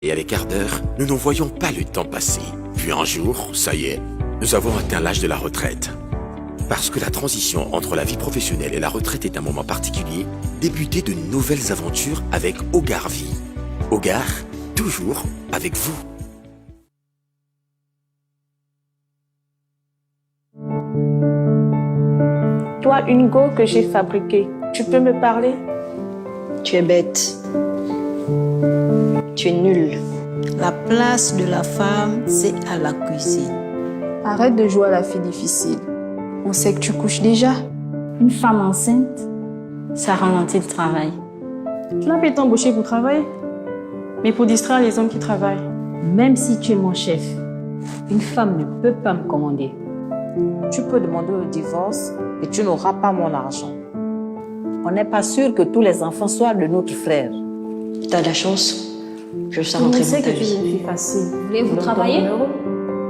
Et avec ardeur, nous ne voyons pas le temps passer. Puis un jour, ça y est, nous avons atteint l'âge de la retraite. Parce que la transition entre la vie professionnelle et la retraite est un moment particulier, débutez de nouvelles aventures avec Hogar Vie. Hogar, toujours avec vous. Toi, une go que j'ai fabriquée, tu peux me parler? Tu es bête. Tu es nulle. La place de la femme, c'est à la cuisine. Arrête de jouer à la fille difficile. On sait que tu couches déjà. Une femme enceinte, ça ralentit le travail. Tu n'as pas été embauchée pour travailler, mais pour distraire les hommes qui travaillent. Même si tu es mon chef, une femme ne peut pas me commander. Tu peux demander le divorce et tu n'auras pas mon argent. On n'est pas sûr que tous les enfants soient de notre frère. T'as de la chance. Je sais rentrer dans ta que tu es vie. une fille facile. Voulez-vous travailler?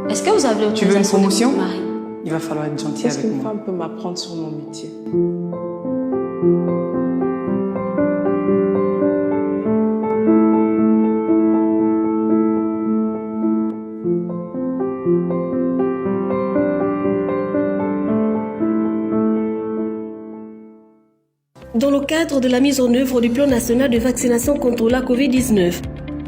Est-ce que vous avez Tu veux une promotion? de votre mari? Il va falloir être gentil Qu'est-ce avec qu'une moi. femme peut m'apprendre sur mon métier? Dans le cadre de la mise en œuvre du plan national de vaccination contre la COVID-19,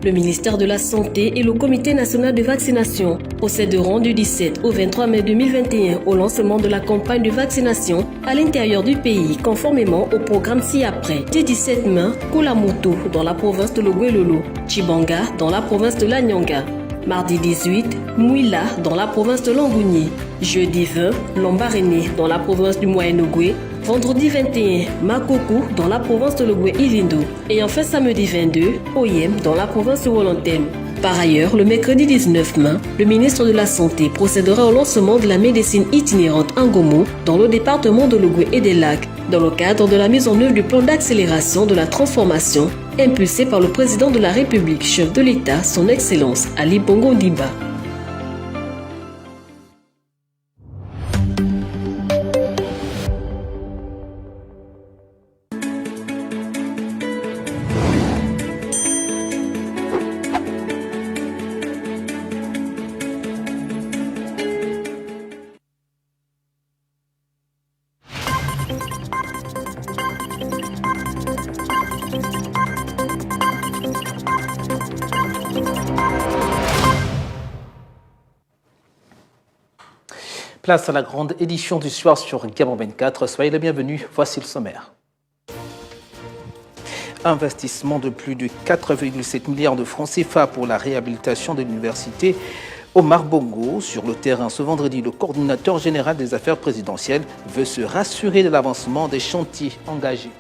le ministère de la Santé et le Comité national de vaccination procéderont du 17 au 23 mai 2021 au lancement de la campagne de vaccination à l'intérieur du pays, conformément au programme ci-après. Dès 17 mai, Kulamoto dans la province de Logouelolo, Chibanga dans la province de Lanyanga. Mardi 18, Mouila dans la province de Langouni. Jeudi 20, Lambaréné dans la province du Moyen-Ogooué. Vendredi 21, Makoko dans la province de Logoué-Ilindo. Et enfin samedi 22, Oyem dans la province de Wolontem. Par ailleurs, le mercredi 19 mai, le ministre de la Santé procédera au lancement de la médecine itinérante Ngomo dans le département de Logoué et des Lacs, dans le cadre de la mise en œuvre du plan d'accélération de la transformation impulsé par le président de la République, chef de l'État, son Excellence Ali Bongo Ondimba. Place à la grande édition du soir sur Gabon 24. Soyez les bienvenus, voici le sommaire. Investissement de plus de 4,7 milliards de francs CFA pour la réhabilitation de l'université Omar Bongo. Sur le terrain ce vendredi, le coordinateur général des affaires présidentielles veut se rassurer de l'avancement des chantiers engagés.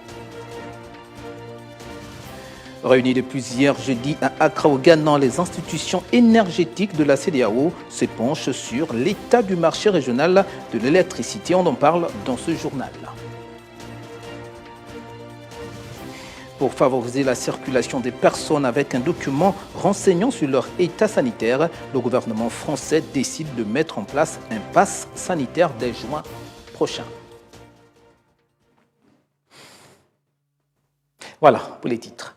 Réunis depuis hier jeudi à Accra au Ghana, les institutions énergétiques de la CEDEAO se penchent sur l'état du marché régional de l'électricité. On en parle dans ce journal. Pour favoriser la circulation des personnes avec un document renseignant sur leur état sanitaire, le gouvernement français décide de mettre en place un pass sanitaire dès juin prochain. Voilà pour les titres.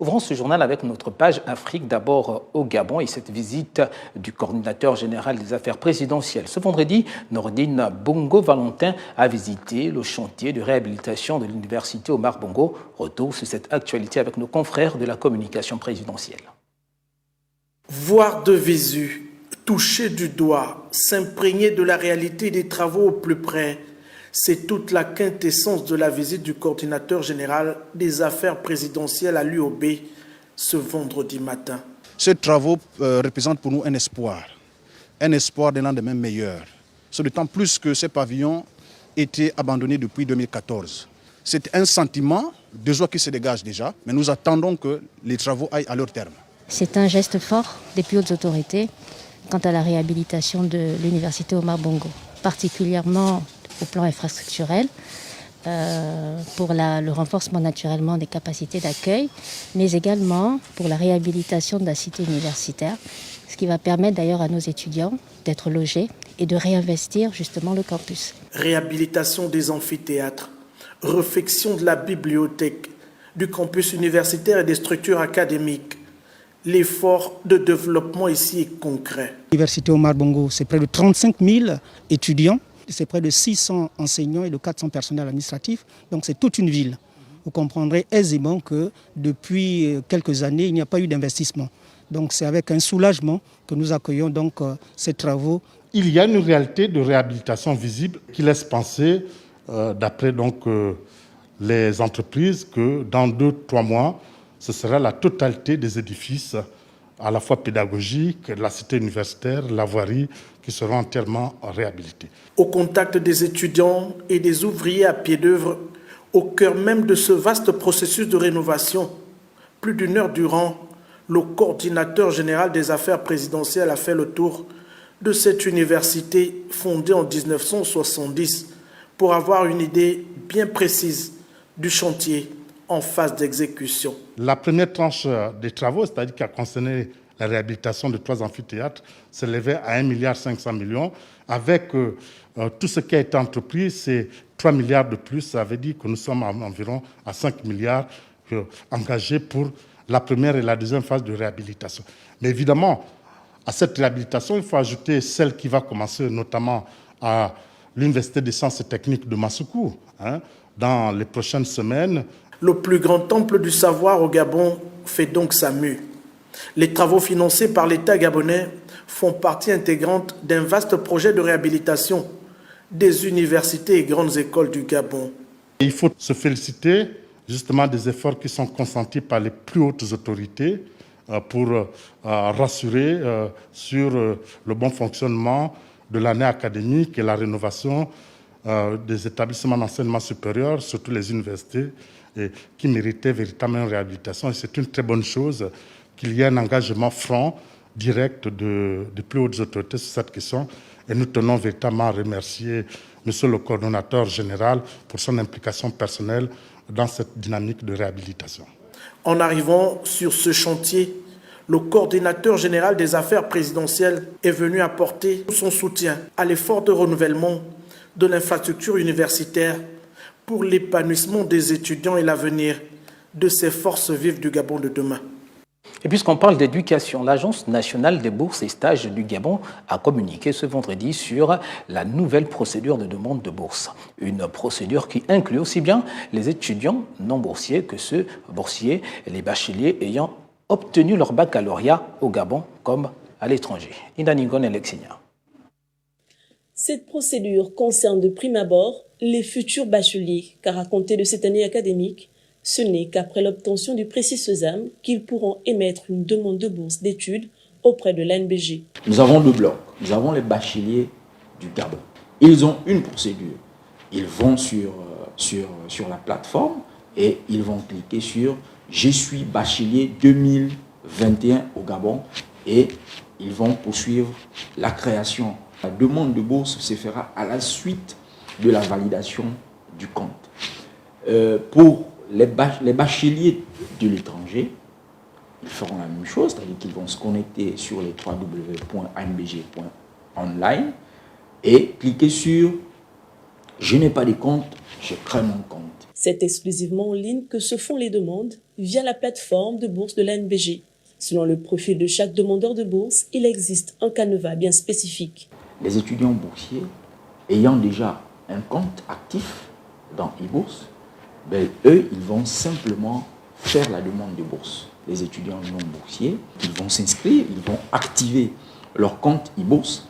Ouvrons ce journal avec notre page Afrique, d'abord au Gabon et cette visite du coordinateur général des affaires présidentielles. Ce vendredi, Nordine Bongo Valentin a visité le chantier de réhabilitation de l'université Omar Bongo. Retour sur cette actualité avec nos confrères de la communication présidentielle. Voir de visu, toucher du doigt, s'imprégner de la réalité des travaux au plus près, c'est toute la quintessence de la visite du coordinateur général des affaires présidentielles à l'UOB ce vendredi matin. Ces travaux représentent pour nous un espoir d'un lendemain meilleur. C'est d'autant plus que ces pavillons étaient abandonnés depuis 2014. C'est un sentiment de joie qui se dégage déjà, mais nous attendons que les travaux aillent à leur terme. C'est un geste fort des plus hautes autorités quant à la réhabilitation de l'université Omar Bongo, particulièrement au plan infrastructurel, pour le renforcement naturellement des capacités d'accueil, mais également pour la réhabilitation de la cité universitaire, ce qui va permettre d'ailleurs à nos étudiants d'être logés et de réinvestir justement le campus. Réhabilitation des amphithéâtres, réfection de la bibliothèque, du campus universitaire et des structures académiques. L'effort de développement ici est concret. L'Université Omar Bongo, c'est près de 35 000 étudiants, c'est près de 600 enseignants et de 400 personnels administratifs, donc c'est toute une ville. Vous comprendrez aisément que depuis quelques années, il n'y a pas eu d'investissement. Donc c'est avec un soulagement que nous accueillons donc ces travaux. Il y a une réalité de réhabilitation visible qui laisse penser, d'après donc les entreprises, que dans 2-3 mois, ce sera la totalité des édifices, à la fois pédagogiques, la cité universitaire, la voirie, qui seront entièrement réhabilités. Au contact des étudiants et des ouvriers à pied d'œuvre, au cœur même de ce vaste processus de rénovation, plus d'une heure durant, le coordinateur général des affaires présidentielles a fait le tour de cette université fondée en 1970 pour avoir une idée bien précise du chantier en phase d'exécution. La première tranche des travaux, c'est-à-dire qui a concerné la réhabilitation de 3 amphithéâtres, s'élevait à 1,5 milliard. Avec tout ce qui a été entrepris, c'est 3 milliards de plus. Ça veut dire que nous sommes environ à 5 milliards engagés pour la première et la deuxième phase de réhabilitation. Mais évidemment, à cette réhabilitation, il faut ajouter celle qui va commencer notamment à l'Université des sciences et techniques de Massoukou, dans les prochaines semaines. Le plus grand temple du savoir au Gabon fait donc sa mue. Les travaux financés par l'État gabonais font partie intégrante d'un vaste projet de réhabilitation des universités et grandes écoles du Gabon. Il faut se féliciter justement des efforts qui sont consentis par les plus hautes autorités pour rassurer sur le bon fonctionnement de l'année académique et la rénovation des établissements d'enseignement supérieur, surtout les universités, qui méritaient véritablement une réhabilitation. Et c'est une très bonne chose qu'il y ait un engagement franc, direct de plus hautes autorités sur cette question. Et nous tenons véritablement à remercier Monsieur le coordonnateur général pour son implication personnelle dans cette dynamique de réhabilitation. En arrivant sur ce chantier, le coordinateur général des affaires présidentielles est venu apporter son soutien à l'effort de renouvellement de l'infrastructure universitaire pour l'épanouissement des étudiants et l'avenir de ces forces vives du Gabon de demain. Et puisqu'on parle d'éducation, l'Agence nationale des bourses et stages du Gabon a communiqué ce vendredi sur la nouvelle procédure de demande de bourse. Une procédure qui inclut aussi bien les étudiants non boursiers que ceux boursiers et les bacheliers ayant obtenu leur baccalauréat au Gabon comme à l'étranger. Inaningon et Lexinia. Cette procédure concerne de prime abord les futurs bacheliers, car à compter de cette année académique, ce n'est qu'après l'obtention du précis sésame qu'ils pourront émettre une demande de bourse d'études auprès de l'ANBG. Nous avons 2 blocs. Nous avons les bacheliers du Gabon. Ils ont une procédure. Ils vont sur la plateforme et ils vont cliquer sur « Je suis bachelier 2021 au Gabon » et ils vont poursuivre la création. La demande de bourse se fera à la suite de la validation du compte. Pour les bacheliers de l'étranger, ils feront la même chose, c'est-à-dire qu'ils vont se connecter sur les www.anbg.online et cliquer sur « Je n'ai pas de compte, je crée mon compte ». C'est exclusivement en ligne que se font les demandes via la plateforme de bourse de l'ANBG. Selon le profil de chaque demandeur de bourse, il existe un canevas bien spécifique. Les étudiants boursiers ayant déjà un compte actif dans e-bourse, eux, ils vont simplement faire la demande de bourse. Les étudiants non boursiers, ils vont s'inscrire, ils vont activer leur compte e-bourse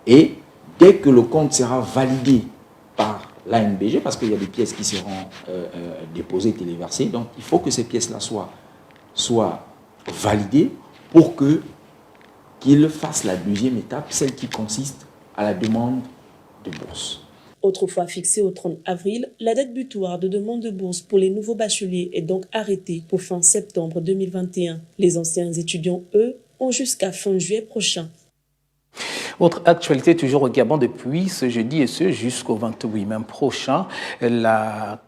et dès que le compte sera validé par l'ANBG, parce qu'il y a des pièces qui seront déposées, téléversées, donc il faut que ces pièces-là soient validées pour qu'ils fassent la deuxième étape, celle qui consiste à la demande de bourse. Autrefois fixée au 30 avril, la date butoir de demande de bourse pour les nouveaux bacheliers est donc arrêtée pour fin septembre 2021. Les anciens étudiants, eux, ont jusqu'à fin juillet prochain. Autre actualité toujours au Gabon depuis ce jeudi et ce jusqu'au 28 mai prochain, la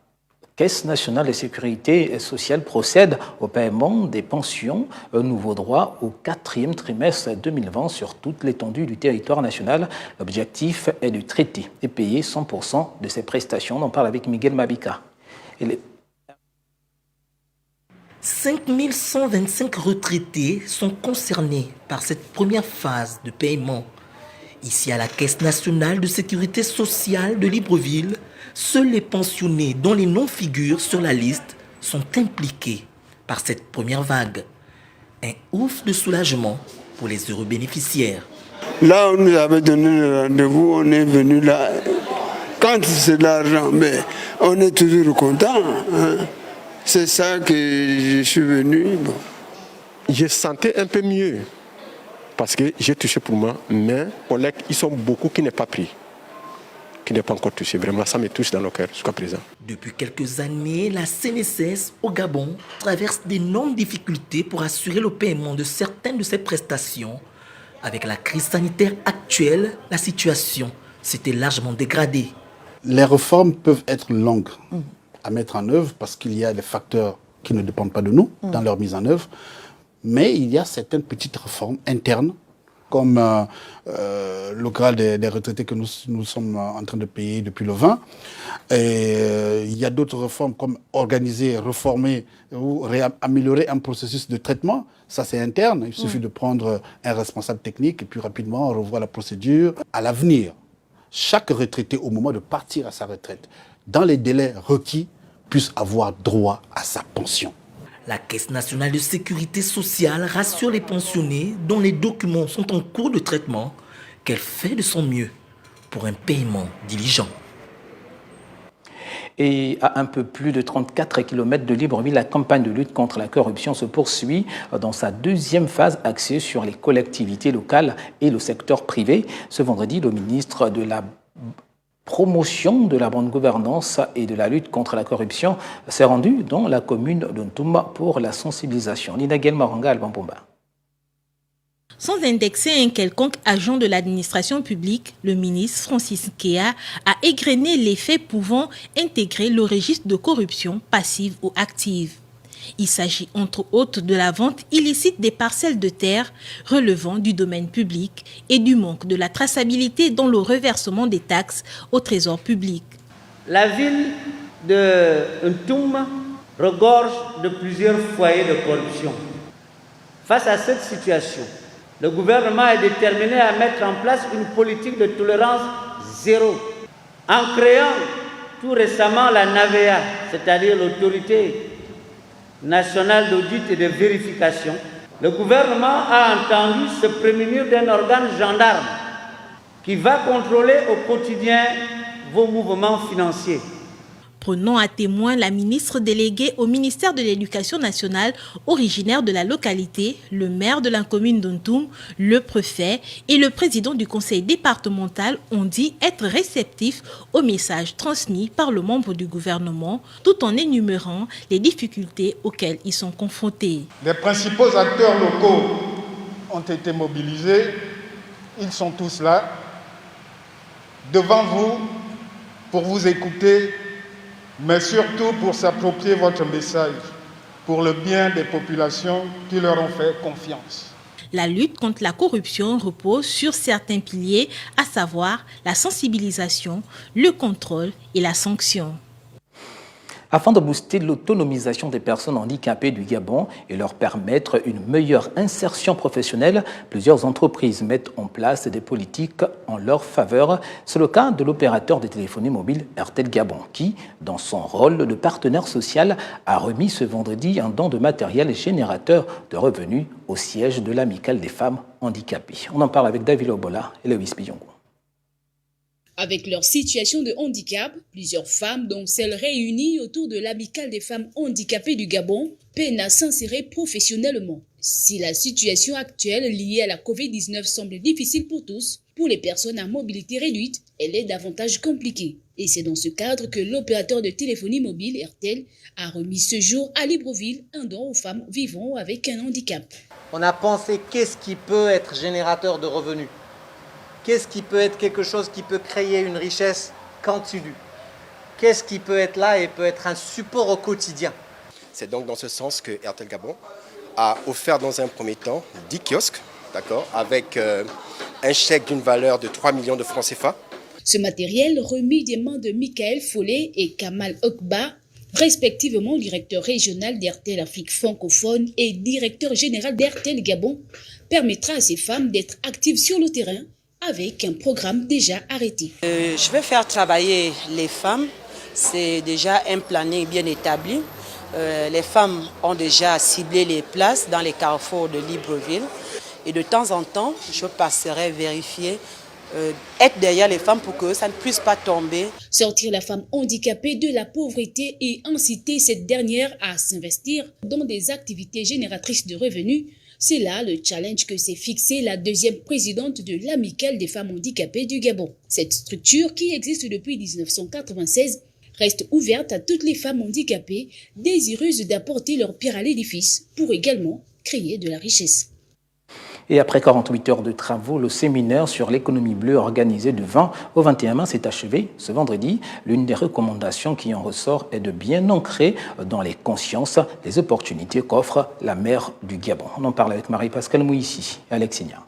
Caisse nationale de sécurité sociale procède au paiement des pensions, un nouveau droit au 4e trimestre 2020 sur toute l'étendue du territoire national. L'objectif est de traiter et payer 100% de ces prestations. On en parle avec Miguel Mabika. 5125 retraités sont concernés par cette première phase de paiement. Ici à la Caisse nationale de sécurité sociale de Libreville, seuls les pensionnés dont les noms figurent sur la liste sont impliqués par cette première vague. Un ouf de soulagement pour les heureux bénéficiaires. Là, on nous avait donné le rendez-vous, on est venu là. Quand c'est l'argent, mais on est toujours content. Hein. C'est ça que je suis venu. Bon. Je sentais un peu mieux parce que j'ai touché pour moi, mais ils sont beaucoup qui n'ont pas pris, qui n'ont pas encore touché. Vraiment, ça me touche dans le cœur jusqu'à présent. Depuis quelques années, la CNSS au Gabon traverse d'énormes difficultés pour assurer le paiement de certaines de ses prestations. Avec la crise sanitaire actuelle, la situation s'était largement dégradée. Les réformes peuvent être longues à mettre en œuvre parce qu'il y a des facteurs qui ne dépendent pas de nous dans leur mise en œuvre. Mais il y a certaines petites réformes internes, comme le grade des retraités que nous sommes en train de payer depuis le 20. Et il y a d'autres réformes comme organiser, reformer ou améliorer un processus de traitement. Ça, c'est interne. Il suffit de prendre un responsable technique et puis rapidement revoir la procédure. À l'avenir, chaque retraité, au moment de partir à sa retraite, dans les délais requis, puisse avoir droit à sa pension. La Caisse nationale de sécurité sociale rassure les pensionnés dont les documents sont en cours de traitement qu'elle fait de son mieux pour un paiement diligent. Et à un peu plus de 34 km de Libreville, la campagne de lutte contre la corruption se poursuit dans sa deuxième phase axée sur les collectivités locales et le secteur privé. Ce vendredi, le ministre de la promotion de la bonne gouvernance et de la lutte contre la corruption s'est rendu dans la commune d'Ontouma pour la sensibilisation. Nina Guelmaranga, Albambomba. Sans indexer un quelconque agent de l'administration publique, le ministre Francis Nkea a égrené les faits pouvant intégrer le registre de corruption passive ou active. Il s'agit entre autres de la vente illicite des parcelles de terre relevant du domaine public et du manque de la traçabilité dans le reversement des taxes au trésor public. La ville de Ntoum regorge de plusieurs foyers de corruption. Face à cette situation, le gouvernement est déterminé à mettre en place une politique de tolérance zéro. En créant tout récemment la NAVEA, c'est-à-dire l'autorité nationale d'audit et de vérification, le gouvernement a entendu se prémunir d'un organe gendarme qui va contrôler au quotidien vos mouvements financiers. Prenant à témoin la ministre déléguée au ministère de l'Éducation nationale, originaire de la localité, le maire de la commune d'Ontoum, le préfet et le président du conseil départemental ont dit être réceptifs aux messages transmis par le membre du gouvernement, tout en énumérant les difficultés auxquelles ils sont confrontés. Les principaux acteurs locaux ont été mobilisés, ils sont tous là, devant vous, pour vous écouter, mais surtout pour s'approprier votre message, pour le bien des populations qui leur ont fait confiance. La lutte contre la corruption repose sur certains piliers, à savoir la sensibilisation, le contrôle et la sanction. Afin de booster l'autonomisation des personnes handicapées du Gabon et leur permettre une meilleure insertion professionnelle, plusieurs entreprises mettent en place des politiques en leur faveur. C'est le cas de l'opérateur de téléphonie mobile Airtel Gabon qui, dans son rôle de partenaire social, a remis ce vendredi un don de matériel générateur de revenus au siège de l'Amicale des femmes handicapées. On en parle avec David Obola et Loïs Biyongo. Avec leur situation de handicap, plusieurs femmes, dont celles réunies autour de l'Amicale des femmes handicapées du Gabon, peinent à s'insérer professionnellement. Si la situation actuelle liée à la Covid-19 semble difficile pour tous, pour les personnes à mobilité réduite, elle est davantage compliquée. Et c'est dans ce cadre que l'opérateur de téléphonie mobile, Airtel, a remis ce jour à Libreville un don aux femmes vivant avec un handicap. On a pensé qu'est-ce qui peut être générateur de revenus ? Qu'est-ce qui peut être quelque chose qui peut créer une richesse continue? Qu'est-ce qui peut être là et peut être un support au quotidien? C'est donc dans ce sens que Airtel Gabon a offert dans un premier temps 10 kiosques, d'accord, avec un chèque d'une valeur de 3 millions de francs CFA. Ce matériel remis des mains de Michael Follet et Kamal Okba respectivement directeur régional d'RTL Afrique francophone et directeur général d'RTL Gabon, permettra à ces femmes d'être actives sur le terrain avec un programme déjà arrêté. Je vais faire travailler les femmes, c'est déjà un planning bien établi. Les femmes ont déjà ciblé les places dans les carrefours de Libreville et de temps en temps, je passerai vérifier, être derrière les femmes pour que ça ne puisse pas tomber. Sortir la femme handicapée de la pauvreté et inciter cette dernière à s'investir dans des activités génératrices de revenus, c'est là le challenge que s'est fixé la deuxième présidente de l'Amicale des femmes handicapées du Gabon. Cette structure, qui existe depuis 1996, reste ouverte à toutes les femmes handicapées désireuses d'apporter leur pierre à l'édifice pour également créer de la richesse. Et après 48 heures de travaux, le séminaire sur l'économie bleue organisé du 20 au 21 mars s'est achevé ce vendredi. L'une des recommandations qui en ressort est de bien ancrer dans les consciences les opportunités qu'offre la mer du Gabon. On en parle avec Marie-Pascale Mouissi et Alex Signa.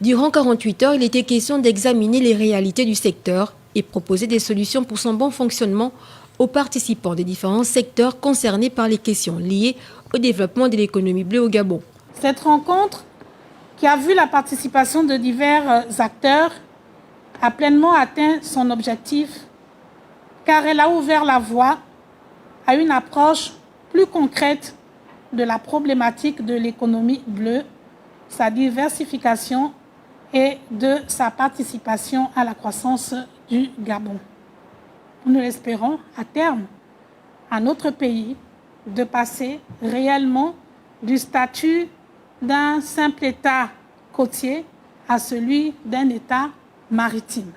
Durant 48 heures, il était question d'examiner les réalités du secteur et proposer des solutions pour son bon fonctionnement aux participants des différents secteurs concernés par les questions liées au développement de l'économie bleue au Gabon. Cette rencontre, qui a vu la participation de divers acteurs, a pleinement atteint son objectif car elle a ouvert la voie à une approche plus concrète de la problématique de l'économie bleue, sa diversification et de sa participation à la croissance du Gabon. Nous l'espérons à terme à notre pays de passer réellement du statut d'un simple État côtier à celui d'un État maritime.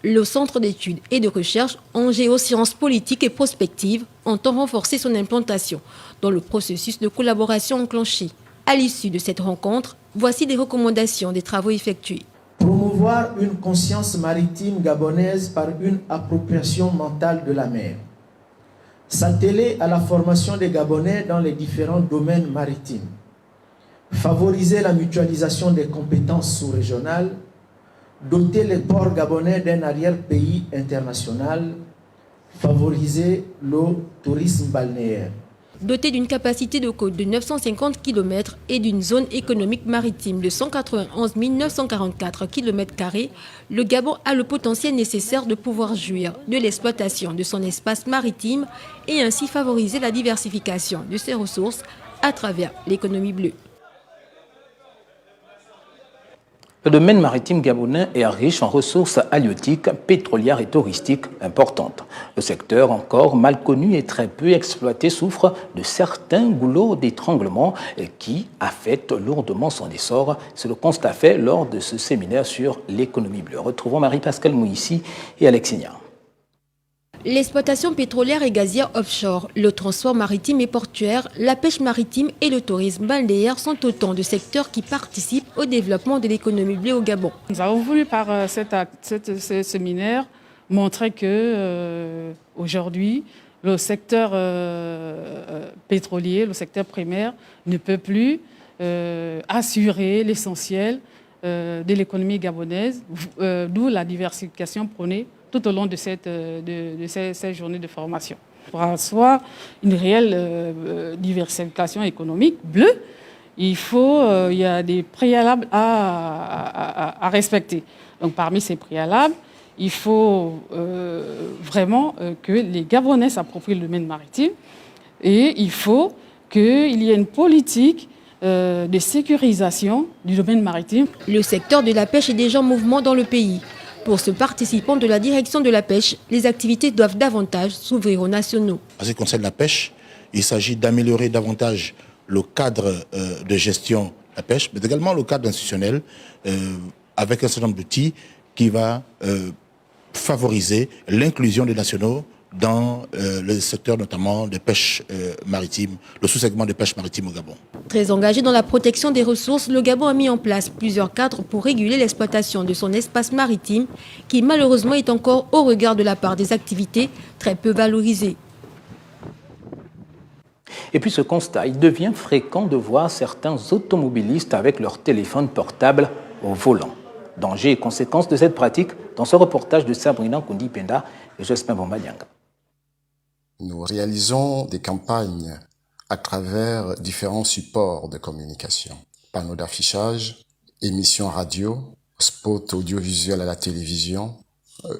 Le Centre d'études et de recherche en géosciences politiques et prospectives entend renforcer son implantation dans le processus de collaboration enclenché. À l'issue de cette rencontre, voici des recommandations des travaux effectués. Promouvoir une conscience maritime gabonaise par une appropriation mentale de la mer. S'atteler à la formation des Gabonais dans les différents domaines maritimes. Favoriser la mutualisation des compétences sous-régionales. Doter les ports gabonais d'un arrière-pays international. Favoriser le tourisme balnéaire. Doté d'une capacité de côte de 950 km et d'une zone économique maritime de 191 944 km², le Gabon a le potentiel nécessaire de pouvoir jouir de l'exploitation de son espace maritime et ainsi favoriser la diversification de ses ressources à travers l'économie bleue. Le domaine maritime gabonais est riche en ressources halieutiques, pétrolières et touristiques importantes. Le secteur, encore mal connu et très peu exploité, souffre de certains goulots d'étranglement qui affectent lourdement son essor. C'est le constat fait lors de ce séminaire sur l'économie bleue. Retrouvons Marie-Pascale Mouissi et Alex Signa. L'exploitation pétrolière et gazière offshore, le transport maritime et portuaire, la pêche maritime et le tourisme balnéaire sont autant de secteurs qui participent au développement de l'économie bleue au Gabon. Nous avons voulu par ce séminaire montrer que aujourd'hui, le secteur pétrolier, le secteur primaire ne peut plus assurer l'essentiel de l'économie gabonaise, d'où la diversification prônée tout au long de cette journée de formation. Pour asseoir une réelle diversification économique bleue, il y a des préalables à respecter. Donc parmi ces préalables, il faut vraiment que les Gabonais s'approprient le domaine maritime et il faut qu'il y ait une politique de sécurisation du domaine maritime. Le secteur de la pêche est déjà en mouvement dans le pays. Pour ce participant de la direction de la pêche, les activités doivent davantage s'ouvrir aux nationaux. En ce qui concerne la pêche, il s'agit d'améliorer davantage le cadre de gestion de la pêche, mais également le cadre institutionnel avec un certain nombre d'outils qui va favoriser l'inclusion des nationaux dans le secteur notamment de pêche maritime, le sous-segment de pêche maritime au Gabon. Très engagé dans la protection des ressources, le Gabon a mis en place plusieurs cadres pour réguler l'exploitation de son espace maritime qui malheureusement est encore au regard de la part des activités très peu valorisées. Et puis ce constat, il devient fréquent de voir certains automobilistes avec leur téléphone portable au volant. Dangers et conséquences de cette pratique dans ce reportage de Sabrina Kundi Penda et Jospin Bombanyanga. Nous réalisons des campagnes à travers différents supports de communication. Panneaux d'affichage, émissions radio, spots audiovisuels à la télévision,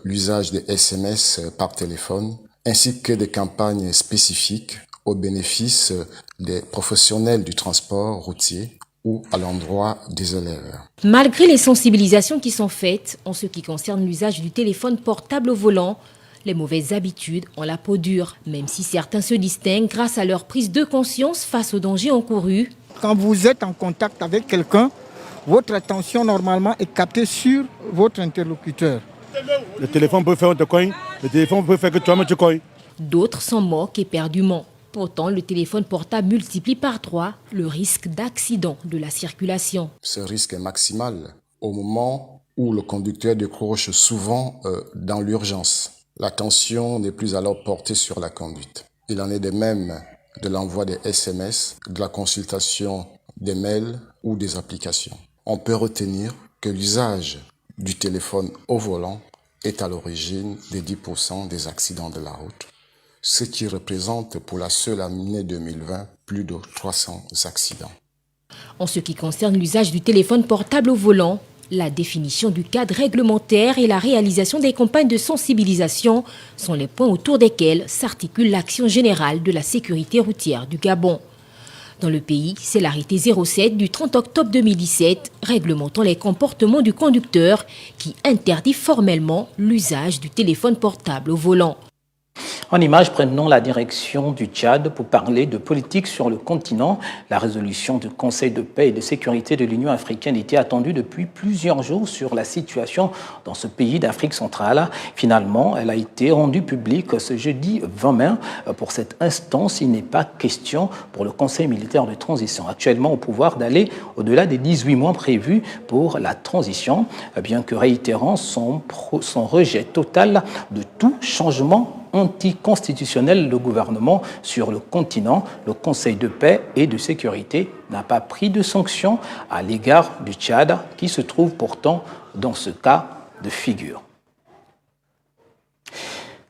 l'usage des SMS par téléphone, ainsi que des campagnes spécifiques au bénéfice des professionnels du transport routier ou à l'endroit des élèves. Malgré les sensibilisations qui sont faites en ce qui concerne l'usage du téléphone portable au volant, les mauvaises habitudes ont la peau dure, même si certains se distinguent grâce à leur prise de conscience face aux dangers encourus. Quand vous êtes en contact avec quelqu'un, votre attention normalement est captée sur votre interlocuteur. Le téléphone peut faire de coin, le téléphone peut faire que toi-même tu coin. D'autres s'en moquent éperdument. Pourtant, le téléphone portable multiplie par 3 le risque d'accident de la circulation. Ce risque est maximal au moment où le conducteur décroche souvent dans l'urgence. L'attention n'est plus alors portée sur la conduite. Il en est de même de l'envoi des SMS, de la consultation des mails ou des applications. On peut retenir que l'usage du téléphone au volant est à l'origine des 10% des accidents de la route, ce qui représente pour la seule année 2020 plus de 300 accidents. En ce qui concerne l'usage du téléphone portable au volant, la définition du cadre réglementaire et la réalisation des campagnes de sensibilisation sont les points autour desquels s'articule l'action générale de la sécurité routière du Gabon. Dans le pays, c'est l'arrêté 07 du 30 octobre 2017 réglementant les comportements du conducteur qui interdit formellement l'usage du téléphone portable au volant. En image, prenons la direction du Tchad pour parler de politique sur le continent. La résolution du Conseil de paix et de sécurité de l'Union africaine était attendue depuis plusieurs jours sur la situation dans ce pays d'Afrique centrale. Finalement, elle a été rendue publique ce jeudi 20 mai. Pour cette instance, il n'est pas question pour le Conseil militaire de transition, actuellement au pouvoir, d'aller au-delà des 18 mois prévus pour la transition, bien que réitérant son rejet total de tout changement anticonstitutionnel de gouvernement sur le continent, le Conseil de paix et de sécurité n'a pas pris de sanctions à l'égard du Tchad, qui se trouve pourtant dans ce cas de figure.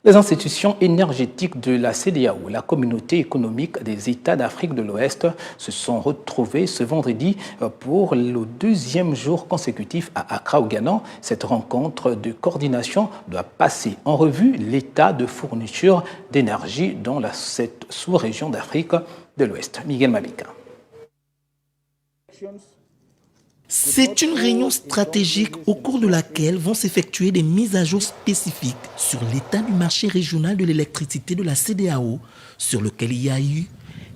Les institutions énergétiques de la CEDEAO, la communauté économique des États d'Afrique de l'Ouest, se sont retrouvées ce vendredi pour le deuxième jour consécutif à Accra, au Ghana. Cette rencontre de coordination doit passer en revue l'état de fourniture d'énergie dans cette sous-région d'Afrique de l'Ouest. Miguel Mabika. C'est une réunion stratégique au cours de laquelle vont s'effectuer des mises à jour spécifiques sur l'état du marché régional de l'électricité de la CEDEAO, sur lequel il y a eu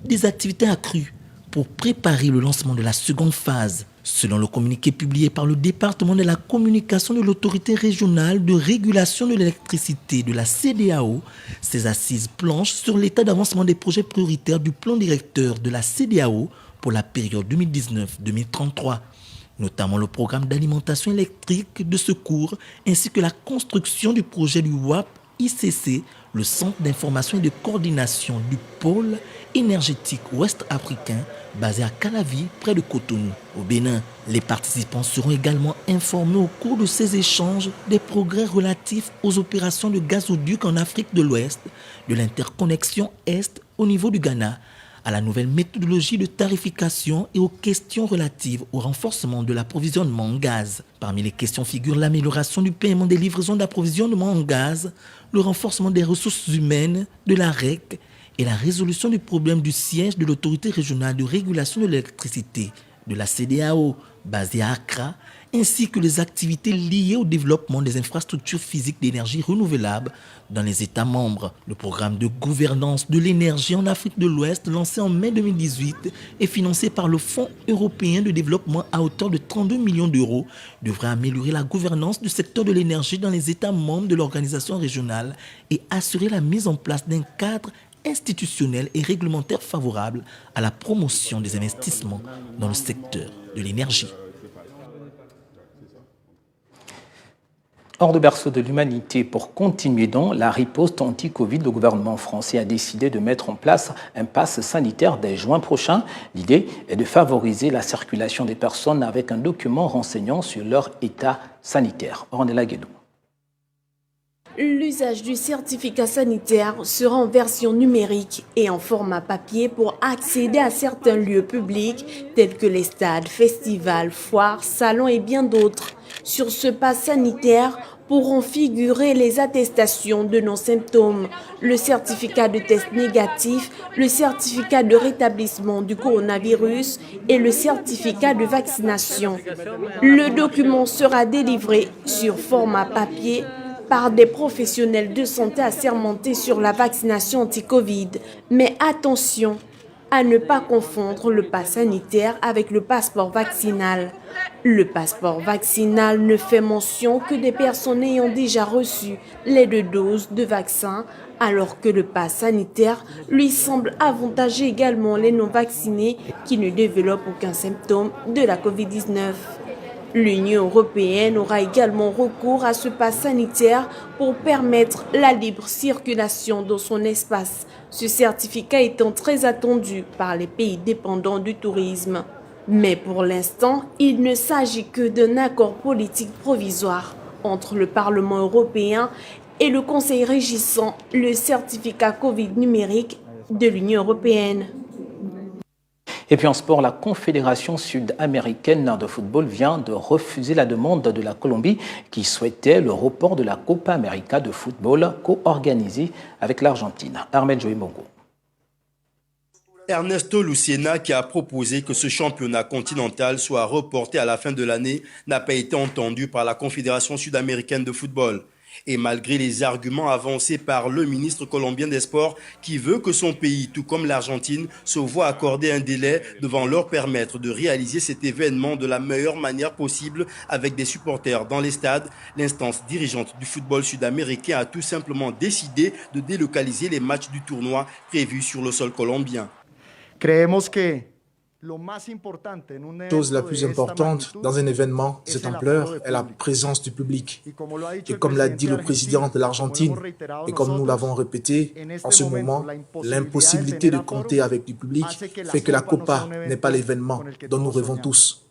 des activités accrues pour préparer le lancement de la seconde phase. Selon le communiqué publié par le département de la communication de l'autorité régionale de régulation de l'électricité de la CEDEAO, ces assises planchent sur l'état d'avancement des projets prioritaires du plan directeur de la CEDEAO pour la période 2019-2033. Notamment le programme d'alimentation électrique de secours, ainsi que la construction du projet du WAP-ICC, le Centre d'information et de coordination du pôle énergétique ouest-africain, basé à Calavi, près de Cotonou, au Bénin. Les participants seront également informés au cours de ces échanges des progrès relatifs aux opérations de gazoduc en Afrique de l'Ouest, de l'interconnexion Est au niveau du Ghana, à la nouvelle méthodologie de tarification et aux questions relatives au renforcement de l'approvisionnement en gaz. Parmi les questions figurent l'amélioration du paiement des livraisons d'approvisionnement en gaz, le renforcement des ressources humaines de la REC et la résolution du problème du siège de l'autorité régionale de régulation de l'électricité de la CEDEAO, basée à Accra, ainsi que les activités liées au développement des infrastructures physiques d'énergie renouvelable dans les États membres. Le programme de gouvernance de l'énergie en Afrique de l'Ouest, lancé en mai 2018 et financé par le Fonds européen de développement à hauteur de 32 millions d'euros, devrait améliorer la gouvernance du secteur de l'énergie dans les États membres de l'organisation régionale et assurer la mise en place d'un cadre institutionnel et réglementaire favorable à la promotion des investissements dans le secteur de l'énergie. Hors de berceau de l'humanité, pour continuer dans la riposte anti-Covid, le gouvernement français a décidé de mettre en place un pass sanitaire dès juin prochain. L'idée est de favoriser la circulation des personnes avec un document renseignant sur leur état sanitaire. Ornella Guédou. L'usage du certificat sanitaire sera en version numérique et en format papier pour accéder à certains lieux publics tels que les stades, festivals, foires, salons et bien d'autres. Sur ce pass sanitaire pourront figurer les attestations de non-symptômes, le certificat de test négatif, le certificat de rétablissement du coronavirus et le certificat de vaccination. Le document sera délivré sur format papier par des professionnels de santé assermentés sur la vaccination anti-Covid. Mais attention à ne pas confondre le pass sanitaire avec le passeport vaccinal. Le passeport vaccinal ne fait mention que des personnes ayant déjà reçu les 2 doses de vaccin, alors que le pass sanitaire lui semble avantager également les non-vaccinés qui ne développent aucun symptôme de la Covid-19. L'Union européenne aura également recours à ce pass sanitaire pour permettre la libre circulation dans son espace, ce certificat étant très attendu par les pays dépendants du tourisme. Mais pour l'instant, il ne s'agit que d'un accord politique provisoire entre le Parlement européen et le Conseil régissant le certificat Covid numérique de l'Union européenne. Et puis en sport, la Confédération sud-américaine de football vient de refuser la demande de la Colombie qui souhaitait le report de la Copa América de football co-organisée avec l'Argentine. Ahmed Joïmongo. Ernesto Lucena, qui a proposé que ce championnat continental soit reporté à la fin de l'année, n'a pas été entendu par la Confédération sud-américaine de football. Et malgré les arguments avancés par le ministre colombien des Sports qui veut que son pays, tout comme l'Argentine, se voit accorder un délai devant leur permettre de réaliser cet événement de la meilleure manière possible avec des supporters dans les stades, l'instance dirigeante du football sud-américain a tout simplement décidé de délocaliser les matchs du tournoi prévus sur le sol colombien. La chose la plus importante dans un événement de cette ampleur est la présence du public. Et comme l'a dit le président de l'Argentine, et comme nous l'avons répété, en ce moment, l'impossibilité de compter avec du public fait que la Copa n'est pas l'événement dont nous rêvons tous.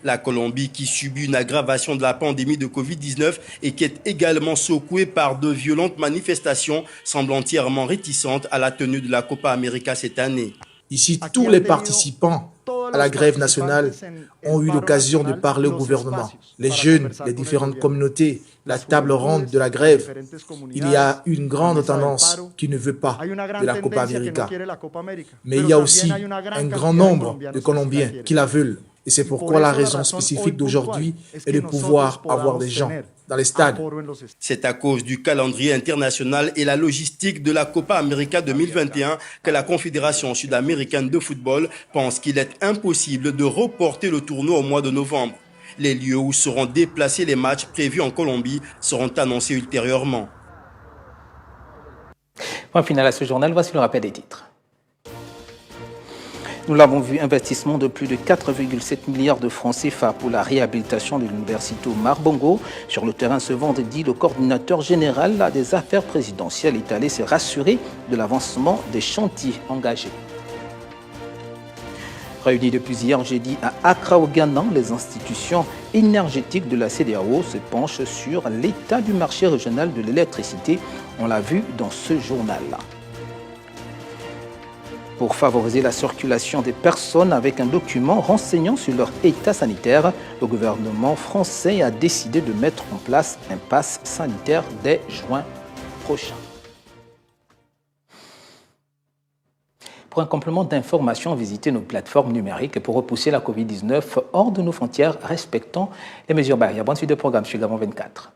La Colombie, qui subit une aggravation de la pandémie de Covid-19 et qui est également secouée par de violentes manifestations, semble entièrement réticente à la tenue de la Copa América cette année. Ici, tous les participants à la grève nationale ont eu l'occasion de parler au gouvernement. Les jeunes, les différentes communautés, la table ronde de la grève. Il y a une grande tendance qui ne veut pas de la Copa América. Mais il y a aussi un grand nombre de Colombiens qui la veulent. Et c'est pourquoi la raison spécifique d'aujourd'hui est de pouvoir avoir des gens dans les stades. C'est à cause du calendrier international et la logistique de la Copa América 2021 que la Confédération sud-américaine de football pense qu'il est impossible de reporter le tournoi au mois de novembre. Les lieux où seront déplacés les matchs prévus en Colombie seront annoncés ultérieurement. Point final à ce journal, voici le rappel des titres. Nous l'avons vu, investissement de plus de 4,7 milliards de francs CFA pour la réhabilitation de l'université Omar Bongo. Sur le terrain ce vendredi, le coordinateur général des affaires présidentielles est allé se rassurer de l'avancement des chantiers engagés. Réunis depuis hier jeudi à Accra au Ghana, les institutions énergétiques de la CEDEAO se penchent sur l'état du marché régional de l'électricité. On l'a vu dans ce journal-là. Pour favoriser la circulation des personnes avec un document renseignant sur leur état sanitaire, le gouvernement français a décidé de mettre en place un pass sanitaire dès juin prochain. Pour un complément d'information, visitez nos plateformes numériques pour repousser la Covid-19 hors de nos frontières, respectant les mesures barrières. Bonne suite de programme sur Gabon 24.